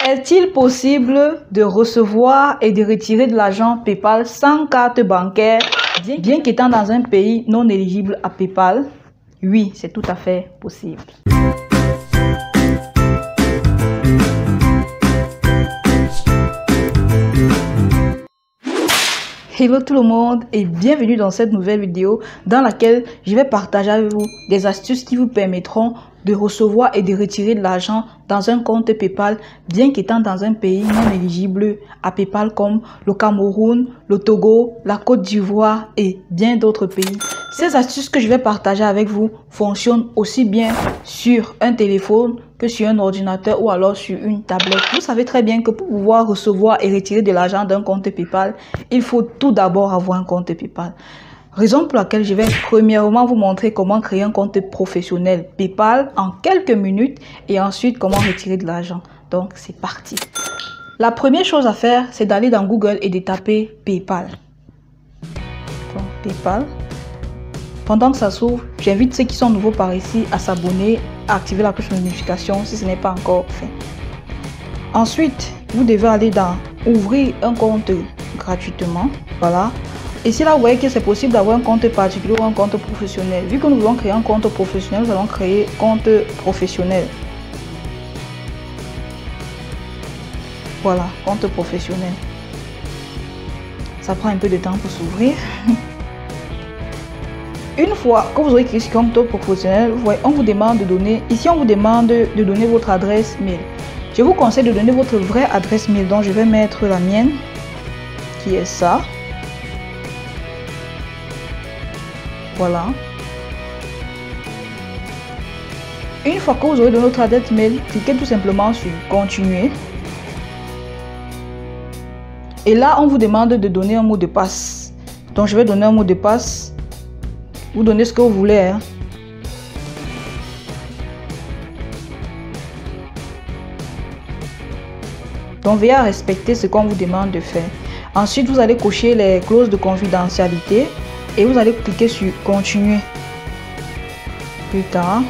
Est-il possible de recevoir et de retirer de l'argent PayPal sans carte bancaire, bien qu'étant dans un pays non éligible à PayPal? Oui, c'est tout à fait possible. Hello tout le monde et bienvenue dans cette nouvelle vidéo dans laquelle je vais partager avec vous des astuces qui vous permettront de recevoir et de retirer de l'argent dans un compte PayPal, bien qu'étant dans un pays non éligible à PayPal comme le Cameroun, le Togo, la Côte d'Ivoire et bien d'autres pays. Ces astuces que je vais partager avec vous fonctionnent aussi bien sur un téléphone que sur un ordinateur ou alors sur une tablette. Vous savez très bien que pour pouvoir recevoir et retirer de l'argent d'un compte PayPal, il faut tout d'abord avoir un compte PayPal. Raison pour laquelle je vais premièrement vous montrer comment créer un compte professionnel PayPal en quelques minutes et ensuite comment retirer de l'argent. Donc c'est parti. La première chose à faire, c'est d'aller dans Google et de taper PayPal. Donc, PayPal. Pendant que ça s'ouvre, j'invite ceux qui sont nouveaux par ici à s'abonner, à activer la cloche de notification si ce n'est pas encore fait. Ensuite, vous devez aller dans ouvrir un compte gratuitement. Voilà. Ici, là, vous voyez que c'est possible d'avoir un compte particulier ou un compte professionnel. Vu que nous voulons créer un compte professionnel, nous allons créer compte professionnel. Voilà, compte professionnel. Ça prend un peu de temps pour s'ouvrir. Une fois que vous aurez créé ce compte professionnel, vous voyez, on vous demande de donner, ici on vous demande de donner votre adresse mail. Je vous conseille de donner votre vraie adresse mail, donc je vais mettre la mienne, qui est ça. Voilà. Une fois que vous aurez donné votre adresse mail, cliquez tout simplement sur continuer. Et là, on vous demande de donner un mot de passe. Donc je vais donner un mot de passe. Vous donnez ce que vous voulez. Hein. Donc veillez à respecter ce qu'on vous demande de faire. Ensuite, vous allez cocher les clauses de confidentialité et vous allez cliquer sur continuer. Plus tard.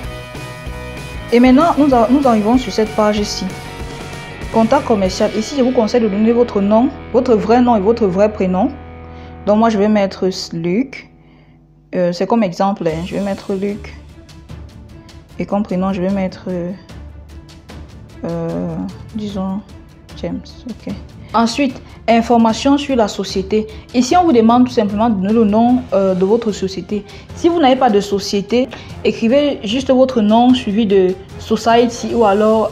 Et maintenant, nous arrivons sur cette page ici. Contact commercial. Ici, je vous conseille de donner votre nom, votre vrai nom et votre vrai prénom. Donc moi, je vais mettre Luc. C'est comme exemple, hein. Je vais mettre Luc. Et comme prénom, je vais mettre, disons, James. Ok. Ensuite, information sur la société. Ici, on vous demande tout simplement de donner le nom de votre société. Si vous n'avez pas de société, écrivez juste votre nom suivi de society ou alors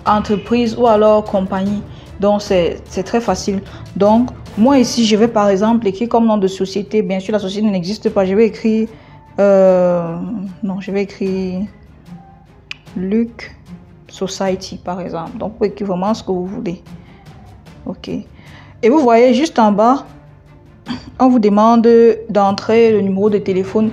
entreprise ou alors compagnie. Donc, c'est très facile. Donc, moi ici, je vais par exemple écrire comme nom de société. Bien sûr, la société n'existe pas. Je vais écrire... non, je vais écrire Luc Society, par exemple. Donc, vous pouvez écrire vraiment ce que vous voulez. OK. Et vous voyez juste en bas, on vous demande d'entrer le numéro de téléphone.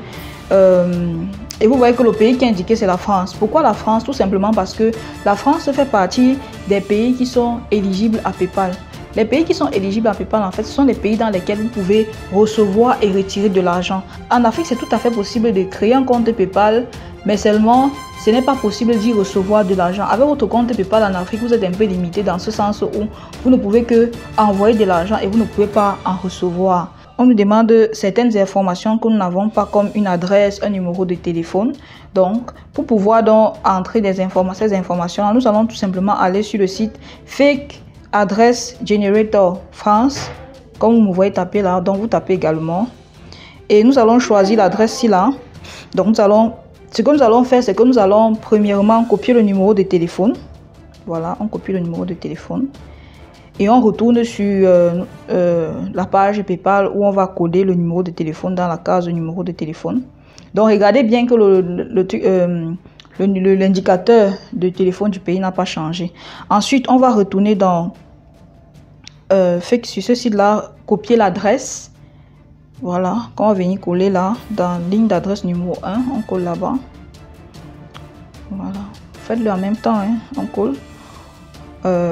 Et vous voyez que le pays qui est indiqué, c'est la France. Pourquoi la France? Tout simplement parce que la France fait partie des pays qui sont éligibles à PayPal. Les pays qui sont éligibles à PayPal, en fait, ce sont les pays dans lesquels vous pouvez recevoir et retirer de l'argent. En Afrique, c'est tout à fait possible de créer un compte PayPal, mais seulement, ce n'est pas possible d'y recevoir de l'argent. Avec votre compte PayPal en Afrique, vous êtes un peu limité dans ce sens où vous ne pouvez que envoyer de l'argent et vous ne pouvez pas en recevoir. On nous demande certaines informations que nous n'avons pas, comme une adresse, un numéro de téléphone. Donc, pour pouvoir donc entrer ces informations, nous allons tout simplement aller sur le site Fake Address Generator France, comme vous me voyez taper là. Donc, vous tapez également. Et nous allons choisir l'adresse ici là. Donc, ce que nous allons faire, c'est que nous allons premièrement copier le numéro de téléphone. Voilà, on copie le numéro de téléphone. Et on retourne sur la page PayPal où on va coder le numéro de téléphone dans la case numéro de téléphone. Donc regardez bien que l'indicateur de téléphone du pays n'a pas changé. Ensuite, on va retourner dans sur ce site-là, copier l'adresse. Voilà, quand on va venir coller là, dans ligne d'adresse numéro 1, on colle là-bas. Voilà, faites-le en même temps, hein, on colle.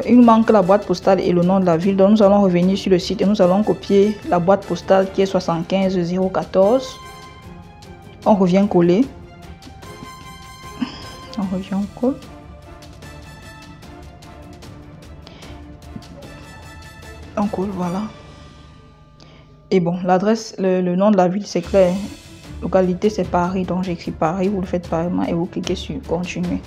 Il nous manque la boîte postale et le nom de la ville. Donc nous allons revenir sur le site et nous allons copier la boîte postale qui est 75 014. On revient coller. On revient, on colle. On colle, voilà. Et bon, l'adresse, le nom de la ville, c'est clair. Localité, c'est Paris, donc j'écris Paris, vous le faites pareillement et vous cliquez sur continuer.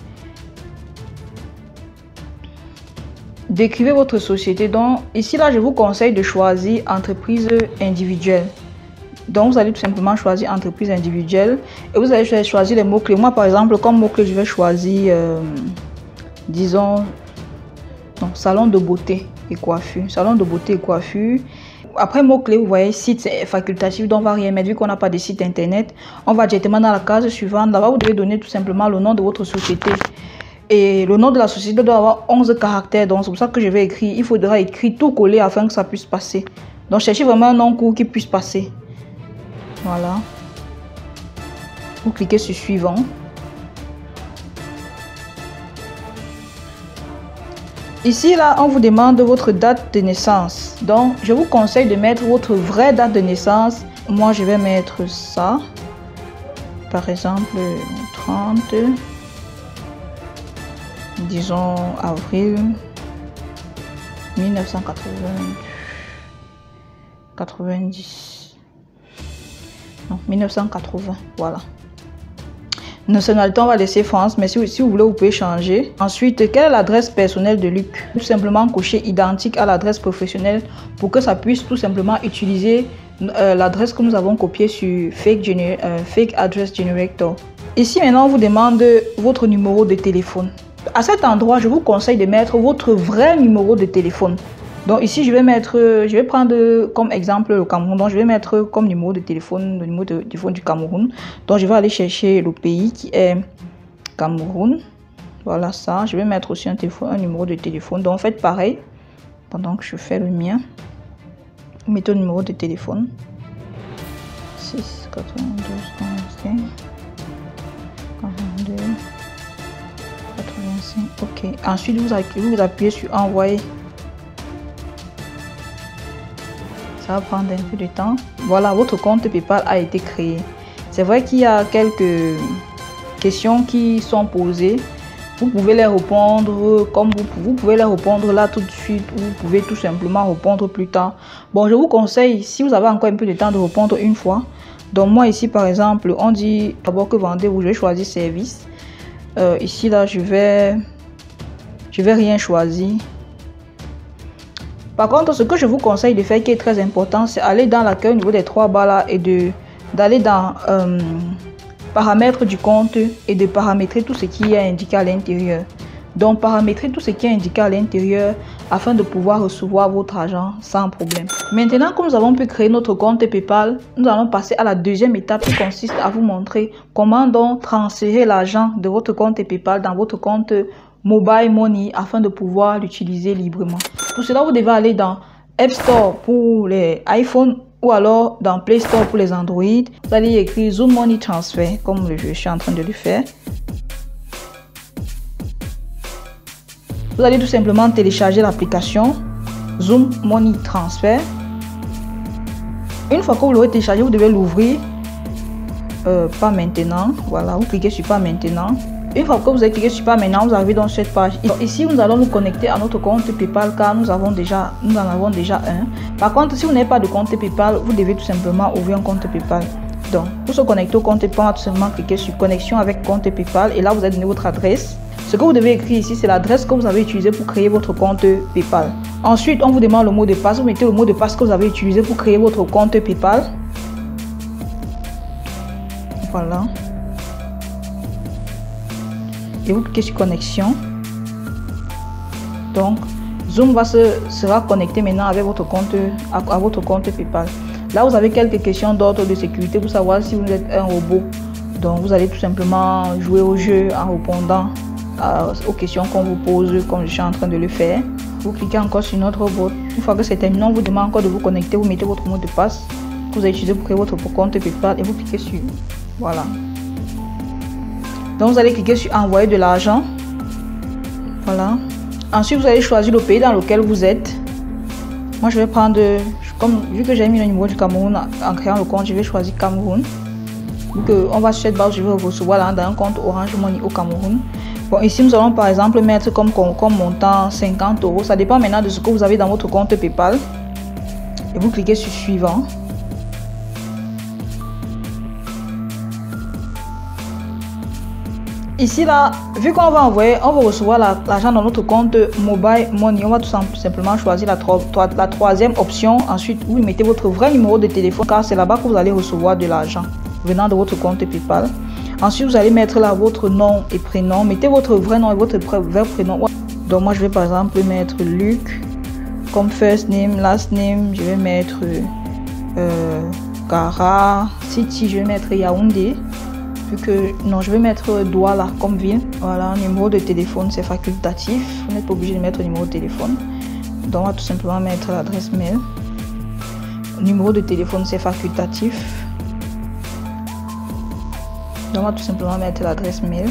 Décrivez votre société. Donc ici, là, je vous conseille de choisir entreprise individuelle. Donc vous allez tout simplement choisir entreprise individuelle et vous allez choisir les mots-clés. Moi, par exemple, comme mot-clé, je vais choisir, disons, salon de beauté et coiffure. Salon de beauté et coiffure. Après mot-clé, vous voyez, site, c'est facultatif, donc on va rien mettre. Vu qu'on n'a pas de site internet, on va directement dans la case suivante. Là-bas, vous devez donner tout simplement le nom de votre société. Et le nom de la société doit avoir 11 caractères. Donc c'est pour ça que je vais écrire. Il faudra écrire tout collé afin que ça puisse passer. Donc cherchez vraiment un nom court qui puisse passer. Voilà. Vous cliquez sur suivant. Ici, là, on vous demande votre date de naissance. Donc, je vous conseille de mettre votre vraie date de naissance. Moi, je vais mettre ça. Par exemple, 30, disons, avril 1990. Non, 1980, voilà. Nationalité, on va laisser France, mais si vous voulez, vous pouvez changer. Ensuite, quelle est l'adresse personnelle de Luc? Tout simplement cocher identique à l'adresse professionnelle pour que ça puisse tout simplement utiliser l'adresse que nous avons copiée sur Fake Address Generator. Ici, maintenant, on vous demande votre numéro de téléphone. À cet endroit, je vous conseille de mettre votre vrai numéro de téléphone. Donc ici, je vais prendre comme exemple le Cameroun. Donc je vais mettre comme numéro de téléphone le numéro de téléphone du Cameroun. Donc je vais aller chercher le pays qui est Cameroun. Voilà ça. Je vais mettre aussi un numéro de téléphone. Donc faites pareil pendant que je fais le mien. Vous mettez le numéro de téléphone. 6 92 45 42 85. Ok. Ensuite vous appuyez sur envoyer. Ça va prendre un peu de temps. Voilà, votre compte PayPal a été créé. C'est vrai qu'il y a quelques questions qui sont posées. Vous pouvez les répondre comme vous pouvez les répondre là tout de suite ou vous pouvez tout simplement répondre plus tard. Bon, je vous conseille, si vous avez encore un peu de temps, de répondre une fois. Donc moi ici par exemple, on dit d'abord que vendez-vous, je vais choisir service. Ici là, je vais rien choisir. Par contre, ce que je vous conseille de faire qui est très important, c'est aller dans l'accueil au niveau des 3 barres là et d'aller dans paramètres du compte et de paramétrer tout ce qui est indiqué à l'intérieur. Donc paramétrer tout ce qui est indiqué à l'intérieur afin de pouvoir recevoir votre argent sans problème. Maintenant que nous avons pu créer notre compte PayPal, nous allons passer à la deuxième étape qui consiste à vous montrer comment donc transférer l'argent de votre compte PayPal dans votre compte Mobile Money afin de pouvoir l'utiliser librement. Pour cela, vous devez aller dans App Store pour les iPhones ou alors dans Play Store pour les Android. Vous allez écrire Zoom Money Transfer comme je suis en train de le faire. Vous allez tout simplement télécharger l'application Zoom Money Transfer. Une fois que vous l'aurez téléchargé, vous devez l'ouvrir. Pas maintenant. Voilà, vous cliquez sur pas maintenant. Une fois que vous avez cliqué sur pas maintenant, vous arrivez dans cette page. Ici, nous allons nous connecter à notre compte PayPal car nous en avons déjà un. Par contre, si vous n'avez pas de compte PayPal, vous devez tout simplement ouvrir un compte PayPal. Donc, pour se connecter au compte PayPal, tout simplement cliquer sur connexion avec compte PayPal et là, vous allez donner votre adresse. Ce que vous devez écrire ici, c'est l'adresse que vous avez utilisée pour créer votre compte PayPal. Ensuite, on vous demande le mot de passe. Vous mettez le mot de passe que vous avez utilisé pour créer votre compte PayPal. Voilà. Et vous cliquez sur connexion. Donc Zoom sera connecté maintenant avec votre compte à votre compte PayPal. Là vous avez quelques questions d'ordre de sécurité pour savoir si vous êtes un robot. Donc vous allez tout simplement jouer au jeu en répondant aux questions qu'on vous pose comme je suis en train de le faire. Vous cliquez encore sur notre robot. Une fois que c'est terminé, on vous demande encore de vous connecter. Vous mettez votre mot de passe que vous avez utilisé pour créer votre compte PayPal et vous cliquez sur voilà. Donc vous allez cliquer sur envoyer de l'argent. Voilà. Ensuite vous allez choisir le pays dans lequel vous êtes. Moi je vais prendre, vu que j'ai mis le numéro du Cameroun en créant le compte, je vais choisir Cameroun. Donc on va sur cette base, je vais recevoir là dans un compte Orange Money au Cameroun. Bon, ici nous allons par exemple mettre comme montant 50 €. Ça dépend maintenant de ce que vous avez dans votre compte PayPal. et vous cliquez sur suivant. Ici là, vu qu'on va envoyer, on va recevoir l'argent dans notre compte Mobile Money. On va tout simplement choisir la troisième option. Ensuite, vous mettez votre vrai numéro de téléphone car c'est là-bas que vous allez recevoir de l'argent venant de votre compte PayPal. Ensuite, vous allez mettre là votre nom et prénom. Mettez votre vrai nom et votre vrai prénom. Donc moi, je vais par exemple mettre Luc comme first name, last name. Je vais mettre Kara. City, je vais mettre Yaoundé. Non, je vais mettre Douala comme ville. Voilà, numéro de téléphone, c'est facultatif. Vous n'êtes pas obligé de mettre le numéro de téléphone. Donc, on va tout simplement mettre l'adresse mail. Numéro de téléphone, c'est facultatif. Donc, on va tout simplement mettre l'adresse mail.